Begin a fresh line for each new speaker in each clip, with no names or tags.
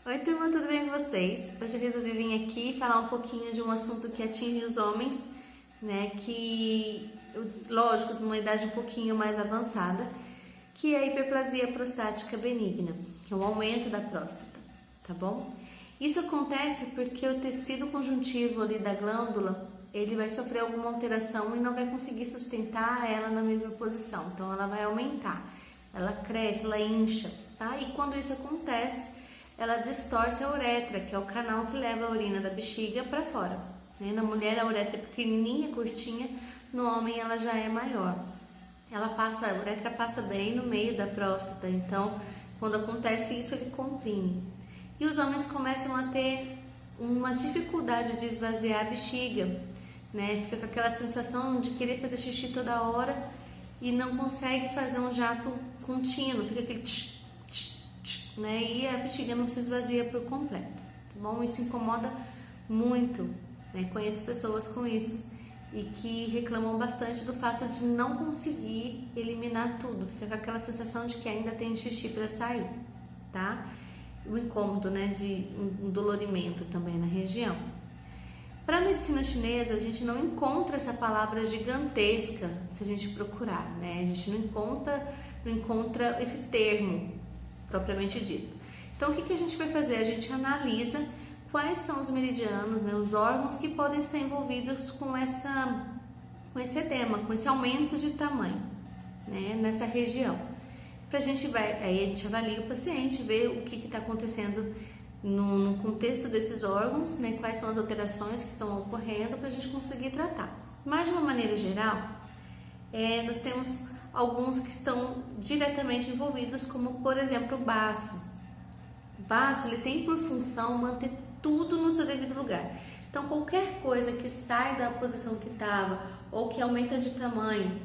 Oi, turma, tudo bem com vocês? Hoje eu resolvi vir aqui falar um pouquinho de um assunto que atinge os homens, né? Lógico, de uma idade um pouquinho mais avançada, que é a hiperplasia prostática benigna, que é o aumento da próstata, tá bom? Isso acontece porque o tecido conjuntivo ali da glândula, ele vai sofrer alguma alteração e não vai conseguir sustentar ela na mesma posição, então ela vai aumentar, ela cresce, ela incha, tá? E quando isso acontece, ela distorce a uretra, que é o canal que leva a urina da bexiga para fora, né? Na mulher a uretra é pequenininha, curtinha, no homem ela já é maior. A uretra passa bem no meio da próstata, então quando acontece isso ele comprime. E os homens começam a ter uma dificuldade de esvaziar a bexiga, né? Fica com aquela sensação de querer fazer xixi toda hora e não consegue fazer um jato contínuo, fica aquele né? E a bexiga não se esvazia por completo, tá bom? Isso incomoda muito, né? Conheço pessoas com isso e que reclamam bastante do fato de não conseguir eliminar tudo, fica com aquela sensação de que ainda tem xixi para sair, tá? O incômodo, né? De um dolorimento também na região. Para a medicina chinesa, a gente não encontra essa palavra gigantesca se a gente procurar, né? A gente não encontra esse termo propriamente dito. Então, o que a gente vai fazer? A gente analisa quais são os meridianos, né, os órgãos que podem estar envolvidos com esse edema, com esse aumento de tamanho, né, nessa região. Aí a gente avalia o paciente, vê o que está acontecendo no contexto desses órgãos, né, quais são as alterações que estão ocorrendo para a gente conseguir tratar. Mas, de uma maneira geral, nós temos alguns que estão diretamente envolvidos, como por exemplo o baço. O baço ele tem por função manter tudo no seu devido lugar. Então qualquer coisa que sai da posição que estava, ou que aumenta de tamanho,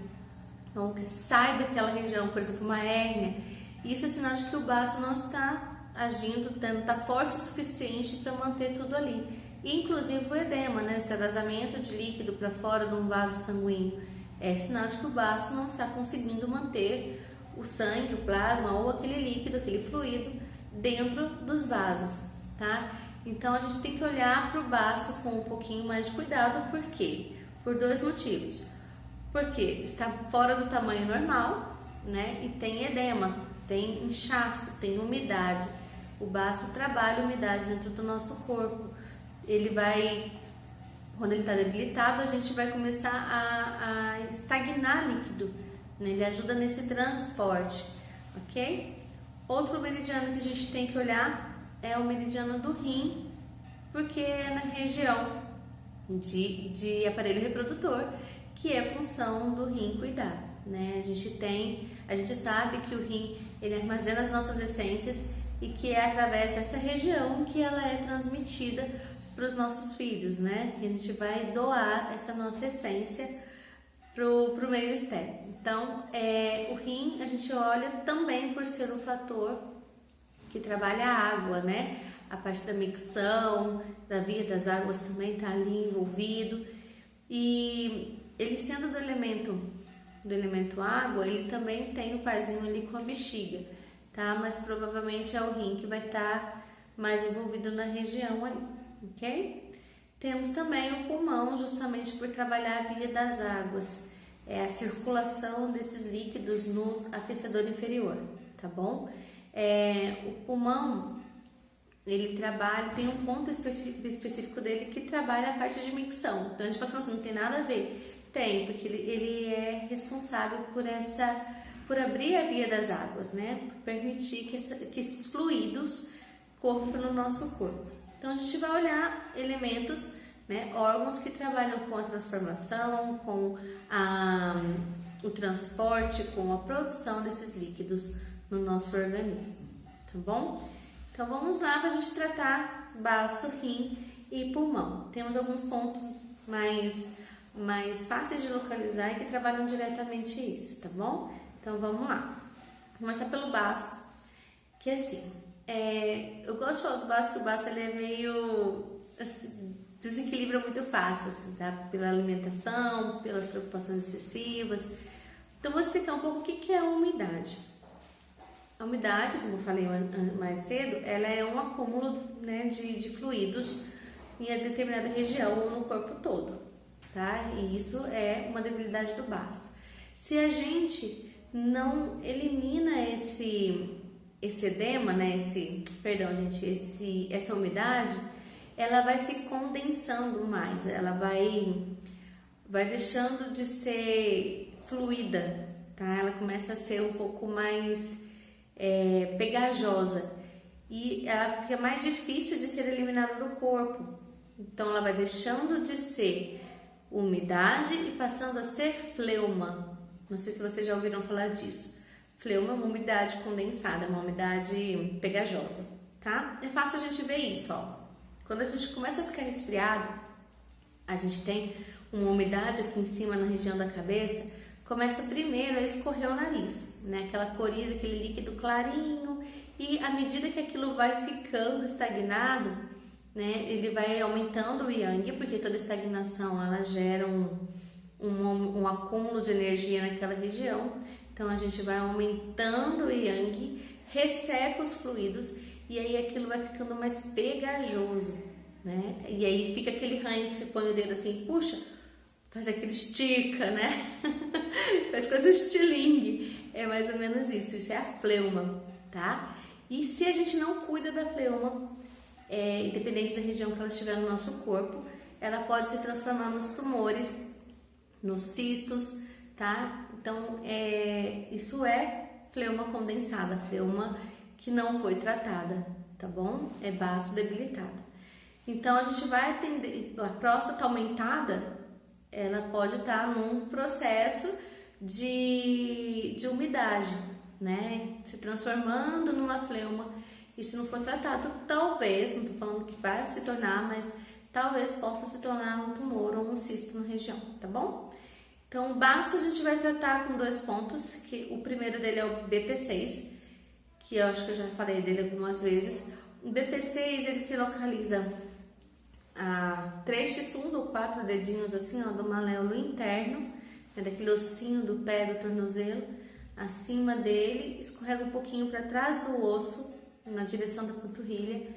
ou que sai daquela região, por exemplo uma hérnia, isso é sinal de que o baço não está agindo, não está forte o suficiente para manter tudo ali. E, inclusive o edema, né, esse vazamento de líquido para fora de um vaso sanguíneo, é sinal de que o baço não está conseguindo manter o sangue, o plasma ou aquele líquido, aquele fluido dentro dos vasos, tá? Então a gente tem que olhar para o baço com um pouquinho mais de cuidado, por quê? Por dois motivos. Porque está fora do tamanho normal, né? E tem edema, tem inchaço, tem umidade. O baço trabalha a umidade dentro do nosso corpo. Quando ele está debilitado, a gente vai começar a estagnar líquido, né? Ele ajuda nesse transporte, ok? Outro meridiano que a gente tem que olhar é o meridiano do rim, porque é na região de aparelho reprodutor, que é a função do rim cuidar, né? A gente sabe que o rim ele armazena as nossas essências e que é através dessa região que ela é transmitida para os nossos filhos, né? Que a gente vai doar essa nossa essência pro meio externo. Então, o rim a gente olha também por ser um fator que trabalha a água, né? A parte da micção, da via das águas também está ali envolvido. E ele sendo do elemento água, ele também tem o parzinho ali com a bexiga, tá? Mas provavelmente é o rim que vai estar mais envolvido na região ali. Ok? Temos também o pulmão, justamente por trabalhar a via das águas, a circulação desses líquidos no aquecedor inferior, tá bom? O pulmão, ele trabalha, tem um ponto específico dele que trabalha a parte de micção. Então a gente fala assim, não tem nada a ver. Tem, porque ele é responsável por abrir a via das águas, né? Por permitir que esses fluidos corram pelo nosso corpo. Então a gente vai olhar elementos, né, órgãos que trabalham com a transformação, com o transporte, com a produção desses líquidos no nosso organismo, tá bom? Então vamos lá para a gente tratar baço, rim e pulmão. Temos alguns pontos mais fáceis de localizar e que trabalham diretamente isso, tá bom? Então vamos lá. Vou começar pelo baço, que é assim. Eu gosto de falar do baço, que o baço ele é meio assim, desequilibra muito fácil, assim, tá? Pela alimentação, pelas preocupações excessivas. Então vou explicar um pouco o que é a umidade. A umidade, como eu falei mais cedo, ela é um acúmulo, né, de fluidos em determinada região ou no corpo todo, tá? E isso é uma debilidade do baço. Se a gente não elimina esse edema, né, essa umidade, ela vai se condensando mais, ela vai deixando de ser fluida, tá? Ela começa a ser um pouco mais pegajosa e ela fica mais difícil de ser eliminada do corpo. Então ela vai deixando de ser umidade e passando a ser fleuma. Não sei se vocês já ouviram falar disso. Fleuma é uma umidade condensada, uma umidade pegajosa, tá? É fácil a gente ver isso, ó. Quando a gente começa a ficar resfriado, a gente tem uma umidade aqui em cima na região da cabeça, começa primeiro a escorrer o nariz, né? Aquela coriza, aquele líquido clarinho, e à medida que aquilo vai ficando estagnado, né? Ele vai aumentando o yang, porque toda estagnação ela gera um acúmulo de energia naquela região. Então a gente vai aumentando o yang, resseca os fluidos e aí aquilo vai ficando mais pegajoso, né? E aí fica aquele ranho que você põe o dedo assim, puxa, faz aquele estica, né? Faz coisa estilingue. É mais ou menos isso. Isso é a fleuma, tá? E se a gente não cuida da fleuma, independente da região que ela estiver no nosso corpo, ela pode se transformar nos tumores, nos cistos, tá? Então, isso é fleuma condensada, fleuma que não foi tratada, tá bom? É baço debilitado. Então, a gente vai atender, a próstata aumentada, ela pode estar num processo de umidade, né? Se transformando numa fleuma. E se não for tratado, talvez, não estou falando que vai se tornar, mas talvez possa se tornar um tumor ou um cisto na região, tá bom? Então, o baço a gente vai tratar com 2 pontos, que o primeiro dele é o BP6, que eu acho que eu já falei dele algumas vezes. O BP6, ele se localiza a 3 tissuns ou 4 dedinhos assim, ó, do maléolo interno, né, daquele ossinho do pé do tornozelo, acima dele, escorrega um pouquinho para trás do osso, na direção da panturrilha,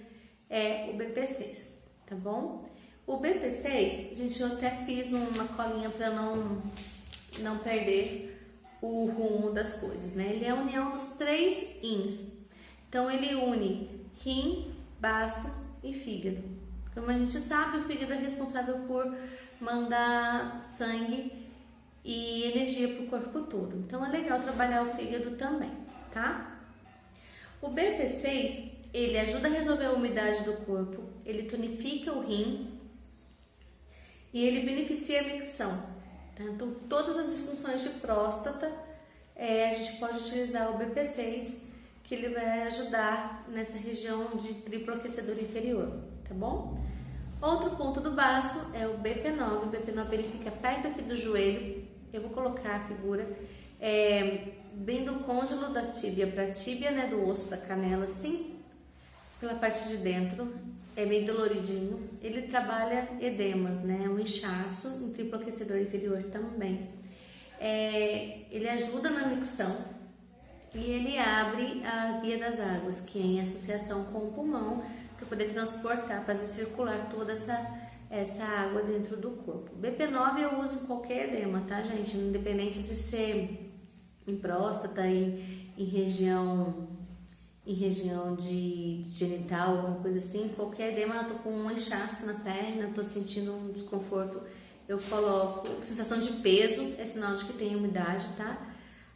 é o BP6, tá bom? O BP6, gente, eu até fiz uma colinha para não perder o rumo das coisas, né? Ele é a união dos 3 rins. Então, ele une rim, baço e fígado. Como a gente sabe, o fígado é responsável por mandar sangue e energia para o corpo todo. Então, é legal trabalhar o fígado também, tá? O BP6, ele ajuda a resolver a umidade do corpo, ele tonifica o rim e ele beneficia a micção. Tá? Então, todas as disfunções de próstata, a gente pode utilizar o BP6, que ele vai ajudar nessa região de triplo aquecedor inferior, tá bom? Outro ponto do baço é o BP9. O BP9 ele fica perto aqui do joelho. Eu vou colocar a figura bem do côndilo da tíbia para a tíbia, né, do osso da canela, assim, pela parte de dentro. É bem doloridinho. Ele trabalha edemas, né, um inchaço, um triplo aquecedor inferior também. Ele ajuda na micção e ele abre a via das águas, que é em associação com o pulmão, para poder transportar, fazer circular toda essa água dentro do corpo. BP9 eu uso em qualquer edema, tá, gente? Independente de ser em próstata, em região de genital, alguma coisa assim, qualquer edema, eu tô com um inchaço na perna, tô sentindo um desconforto, eu coloco, sensação de peso, é sinal de que tem umidade, tá?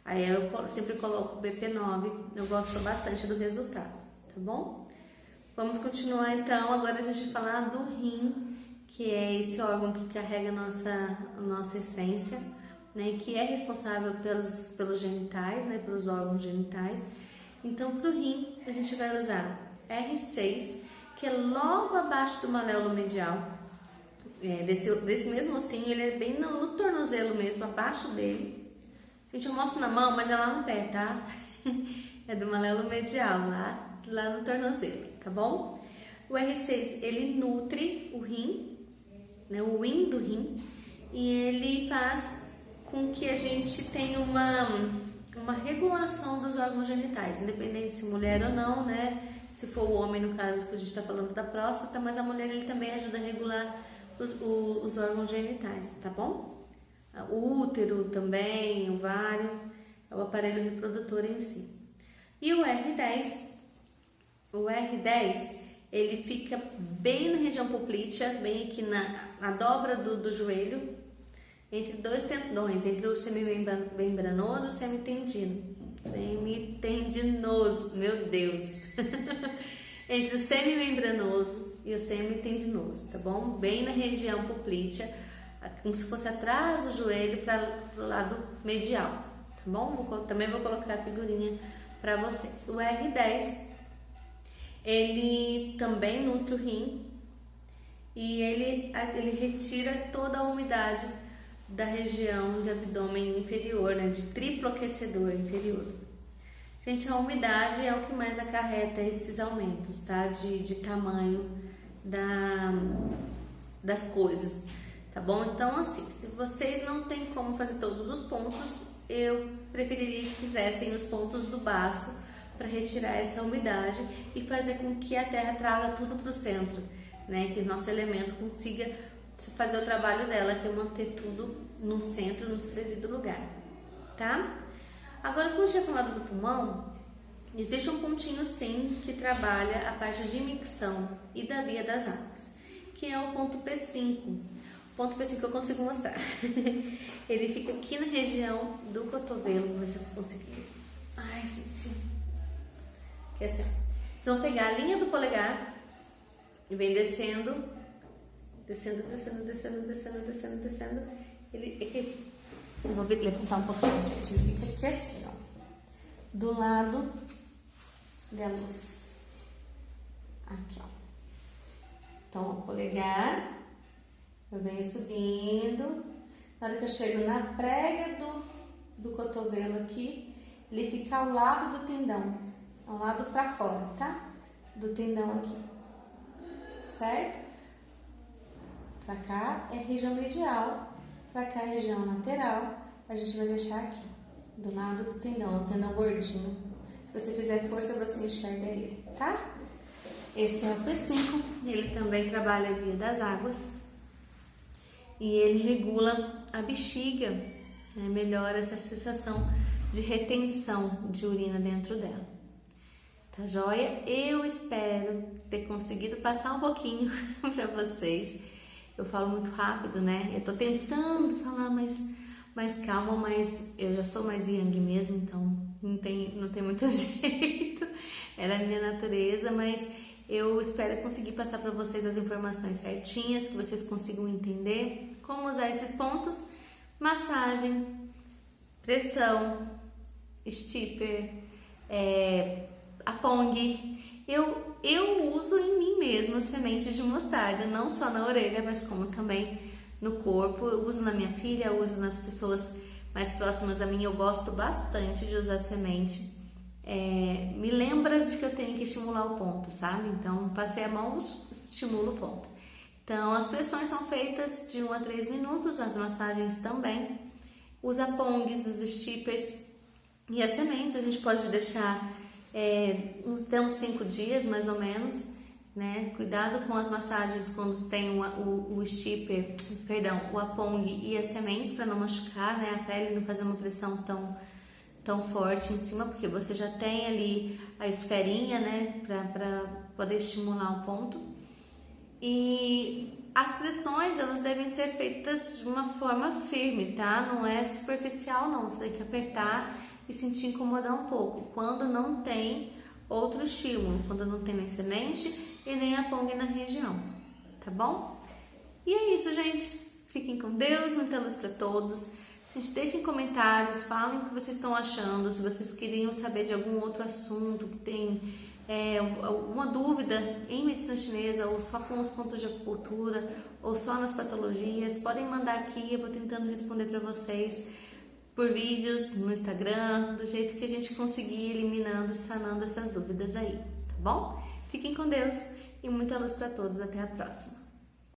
Aí eu sempre coloco o BP9, eu gosto bastante do resultado, tá bom? Vamos continuar então, agora a gente vai falar do rim, que é esse órgão que carrega a nossa essência, né, que é responsável pelos genitais, né, pelos órgãos genitais. Então, para o rim, a gente vai usar R6, que é logo abaixo do maléolo medial, desse mesmo ossinho, ele é bem no tornozelo mesmo, abaixo dele. Gente, eu mostro na mão, mas é lá no pé, tá? É do maléolo medial, lá no tornozelo, tá bom? O R6, ele nutre o rim, né, o yin do rim, e ele faz com que a gente tenha uma uma regulação dos órgãos genitais, independente se mulher ou não, né? Se for o homem, no caso que a gente está falando da próstata, mas a mulher ele também ajuda a regular os órgãos genitais, tá bom? O útero também, o ovário, é o aparelho reprodutor em si. E o R10, ele fica bem na região poplítea, bem aqui na dobra do joelho, entre dois tendões, entre o semimembranoso e o semitendinoso, meu Deus! Entre o semimembranoso e o semitendinoso, tá bom? Bem na região poplítea, como se fosse atrás do joelho para o lado medial, tá bom? Também vou colocar a figurinha para vocês. O R10, ele também nutre o rim e ele retira toda a umidade da região de abdômen inferior, né, de triplo aquecedor inferior. Gente, a umidade é o que mais acarreta esses aumentos, tá, de tamanho das coisas, tá bom? Então, assim, se vocês não têm como fazer todos os pontos, eu preferiria que fizessem os pontos do baço para retirar essa umidade e fazer com que a terra traga tudo para o centro, né, que o nosso elemento consiga fazer o trabalho dela, que é manter tudo no centro, no seu devido lugar, tá? Agora, como eu tinha falado do pulmão, existe um pontinho sim que trabalha a parte de micção e da via das águas, que é o ponto P5. O ponto P5 eu consigo mostrar. Ele fica aqui na região do cotovelo, vou ver se eu conseguir. Ai, gente. Que é assim, vocês vão pegar a linha do polegar e vem descendo. Descendo. Ele aqui, eu vou levantar um pouquinho, gente. Ele fica aqui assim, ó, do lado da luz. Aqui, ó. Então, o polegar, eu venho subindo. Na hora que eu chego na prega do cotovelo aqui, ele fica ao lado do tendão, ao lado pra fora, tá? Do tendão aqui, certo? Pra cá é região medial, pra cá é região lateral. A gente vai deixar aqui, do lado do tendão, o tendão gordinho. Se você fizer força, você enxerga ele, tá? Esse é o P5, ele também trabalha a via das águas. E ele regula a bexiga, né? Melhora essa sensação de retenção de urina dentro dela. Tá joia? Eu espero ter conseguido passar um pouquinho pra vocês. Eu falo muito rápido, né? Eu tô tentando falar mais calma, mas eu já sou mais yang mesmo, então não tem muito jeito. Era a minha natureza, mas eu espero conseguir passar para vocês as informações certinhas, que vocês consigam entender como usar esses pontos. Massagem, pressão, stipper, a pong. Eu uso em mim mesma sementes de mostarda, não só na orelha, mas como também no corpo. Eu uso na minha filha, eu uso nas pessoas mais próximas a mim. Eu gosto bastante de usar semente. Me lembra de que eu tenho que estimular o ponto, sabe? Então, passei a mão, estimulo o ponto. Então, as pressões são feitas de 1 a 3 minutos, as massagens também. Os apongues, os stippers e as sementes a gente pode deixar até uns 5 dias, mais ou menos, né? Cuidado com as massagens quando tem o stipper, perdão, o apong e as sementes para não machucar, né? A pele, não fazer uma pressão tão forte em cima, porque você já tem ali a esferinha, né? Para poder estimular o ponto. E as pressões, elas devem ser feitas de uma forma firme, tá? Não é superficial, não. Você tem que apertar e sentir incomodar um pouco, quando não tem outro estímulo, quando não tem nem semente e nem apong na região, tá bom? E é isso, gente. Fiquem com Deus, muita luz para todos. Gente, deixem comentários, falem o que vocês estão achando, se vocês queriam saber de algum outro assunto, que tem alguma dúvida em medicina chinesa, ou só com os pontos de acupuntura, ou só nas patologias, podem mandar aqui, eu vou tentando responder para vocês por vídeos no Instagram, do jeito que a gente conseguir eliminando, sanando essas dúvidas aí, tá bom? Fiquem com Deus e muita luz para todos. Até a próxima.